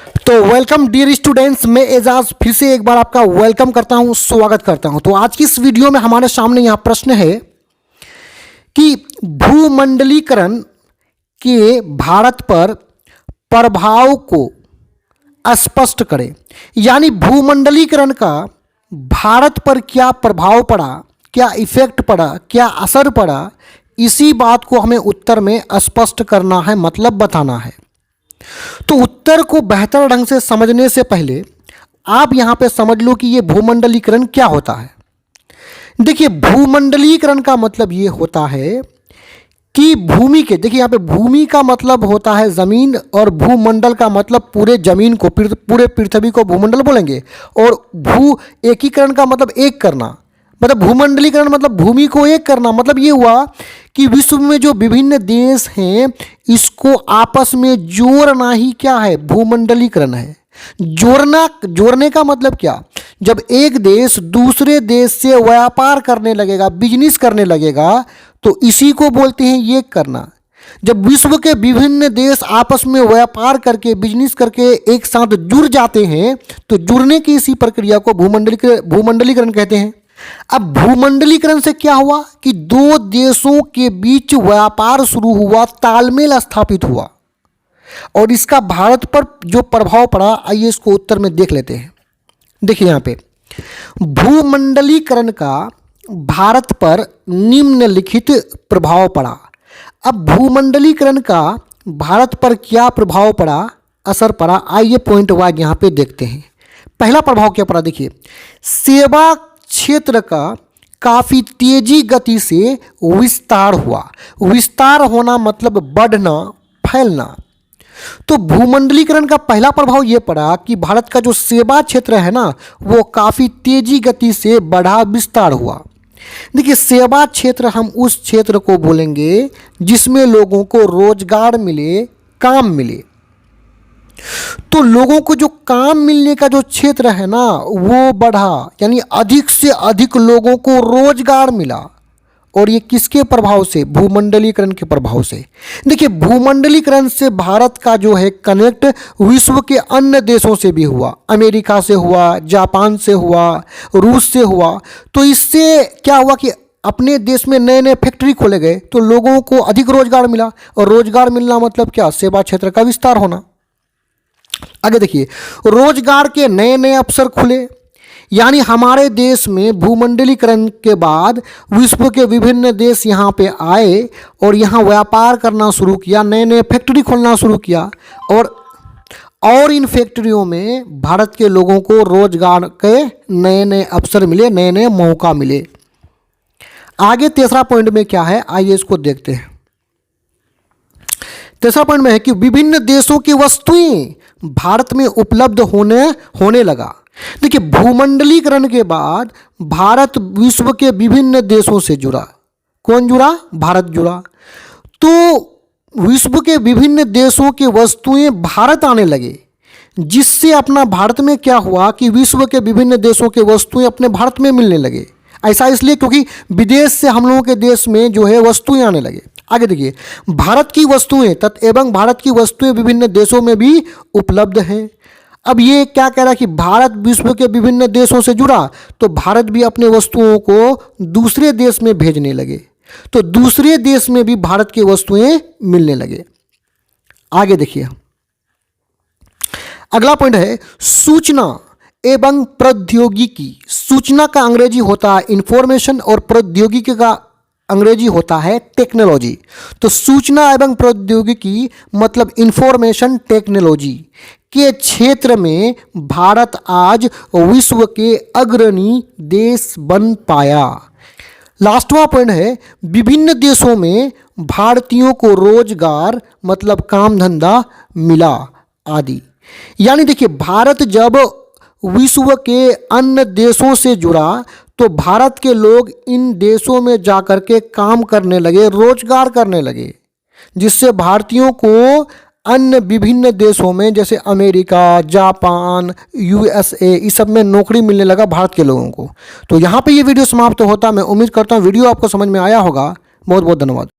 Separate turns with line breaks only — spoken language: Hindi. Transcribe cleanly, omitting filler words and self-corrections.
तो वेलकम डियर स्टूडेंट्स, मैं एजाज फिर से एक बार आपका वेलकम करता हूं, स्वागत करता हूं। तो आज की इस वीडियो में हमारे सामने यहां प्रश्न है कि भूमंडलीकरण के भारत पर प्रभाव को स्पष्ट करें। यानी भूमंडलीकरण का भारत पर क्या प्रभाव पड़ा, क्या इफेक्ट पड़ा, क्या असर पड़ा, इसी बात को हमें उत्तर में स्पष्ट करना है, मतलब बताना है। तो उत्तर को बेहतर ढंग से समझने से पहले आप यहां पे समझ लो कि ये भूमंडलीकरण क्या होता है। देखिए, भूमंडलीकरण का मतलब ये होता है कि भूमि के, देखिए यहां पे भूमि का मतलब होता है जमीन और भूमंडल का मतलब पूरे जमीन को, पूरे पृथ्वी को भूमंडल बोलेंगे। और भू एकीकरण का मतलब एक करना, मतलब भूमंडलीकरण मतलब भूमि को एक करना। मतलब ये हुआ कि विश्व में जो विभिन्न देश हैं इसको आपस में जोड़ना ही क्या है, भूमंडलीकरण है। जोड़ने का मतलब क्या, जब एक देश दूसरे देश से व्यापार करने लगेगा, बिजनेस करने लगेगा, तो इसी को बोलते हैं ये करना। जब विश्व के विभिन्न देश आपस में व्यापार करके, बिजनेस करके एक साथ जुड़ जाते हैं तो जुड़ने की इसी प्रक्रिया को भूमंडलीकरण कहते हैं। अब भूमंडलीकरण से क्या हुआ कि दो देशों के बीच व्यापार शुरू हुआ, तालमेल स्थापित हुआ, और इसका भारत पर जो प्रभाव पड़ा, आइए इसको उत्तर में देख लेते हैं। देखिए यहां पे भूमंडलीकरण का भारत पर निम्नलिखित प्रभाव पड़ा। अब भूमंडलीकरण का भारत पर क्या प्रभाव पड़ा, असर पड़ा, आइए पॉइंट वाइज यहां पे देखते हैं। पहला प्रभाव क्या पड़ा, देखिए सेवा क्षेत्र का काफ़ी तेजी गति से विस्तार हुआ। विस्तार होना मतलब बढ़ना, फैलना। तो भूमंडलीकरण का पहला प्रभाव ये पड़ा कि भारत का जो सेवा क्षेत्र है ना, वो काफ़ी तेजी गति से बढ़ा, विस्तार हुआ। देखिए, सेवा क्षेत्र हम उस क्षेत्र को बोलेंगे जिसमें लोगों को रोजगार मिले, काम मिले। तो लोगों को जो काम मिलने का जो क्षेत्र है ना वो बढ़ा, यानी अधिक से अधिक लोगों को रोजगार मिला। और ये किसके प्रभाव से, भूमंडलीकरण के प्रभाव से। देखिए, भूमंडलीकरण से भारत का जो है कनेक्ट विश्व के अन्य देशों से भी हुआ, अमेरिका से हुआ, जापान से हुआ, रूस से हुआ। तो इससे क्या हुआ कि अपने देश में नए नए फैक्ट्री खोले गए तो लोगों को अधिक रोजगार मिला। और रोजगार मिलना मतलब क्या, सेवा क्षेत्र का विस्तार होना। आगे देखिए, रोजगार के नए नए अवसर खुले। यानी हमारे देश में भूमंडलीकरण के बाद विश्व के विभिन्न देश यहाँ पे आए और यहाँ व्यापार करना शुरू किया, नए नए फैक्ट्री खोलना शुरू किया। और इन फैक्ट्रियों में भारत के लोगों को रोजगार के नए नए अवसर मिले, नए नए मौका मिले। आगे तीसरा पॉइंट में क्या है, आइए इसको देखते हैं। तीसरा पॉइंट में है कि विभिन्न देशों की वस्तुएं भारत में उपलब्ध होने लगा। देखिए, भूमंडलीकरण के बाद भारत विश्व के विभिन्न देशों से जुड़ा। कौन जुड़ा, भारत जुड़ा। तो विश्व के विभिन्न देशों की वस्तुएं भारत आने लगे, जिससे अपना भारत में क्या हुआ कि विश्व के विभिन्न देशों के वस्तुएं अपने भारत में मिलने लगे। ऐसा इसलिए क्योंकि विदेश से हम लोगों के देश में जो है वस्तुएं आने लगे। आगे देखिए, भारत की वस्तुएं एवं भारत की वस्तुएं विभिन्न देशों में भी उपलब्ध हैं। अब ये क्या कह रहा है कि भारत विश्व के विभिन्न देशों से जुड़ा तो भारत भी अपने वस्तुओं को दूसरे देश में भेजने लगे, तो दूसरे देश में भी भारत की वस्तुएं मिलने लगे। आगे देखिए, अगला पॉइंट है सूचना एवं प्रौद्योगिकी। सूचना का अंग्रेजी होता है इंफॉर्मेशन और प्रौद्योगिकी का अंग्रेजी होता है टेक्नोलॉजी। तो सूचना एवं प्रौद्योगिकी मतलब इंफॉर्मेशन टेक्नोलॉजी के क्षेत्र में भारत आज विश्व के अग्रणी देश बन पाया। लास्टवा पॉइंट है विभिन्न देशों में भारतीयों को रोजगार मतलब काम धंधा मिला आदि। यानी देखिए, भारत जब विश्व के अन्य देशों से जुड़ा तो भारत के लोग इन देशों में जाकर के काम करने लगे, रोजगार करने लगे, जिससे भारतीयों को अन्य विभिन्न देशों में जैसे अमेरिका, जापान, यूएसए, इस सब में नौकरी मिलने लगा भारत के लोगों को। तो यहाँ पे ये वीडियो समाप्त होता है। मैं उम्मीद करता हूँ वीडियो आपको समझ में आया होगा। बहुत बहुत धन्यवाद।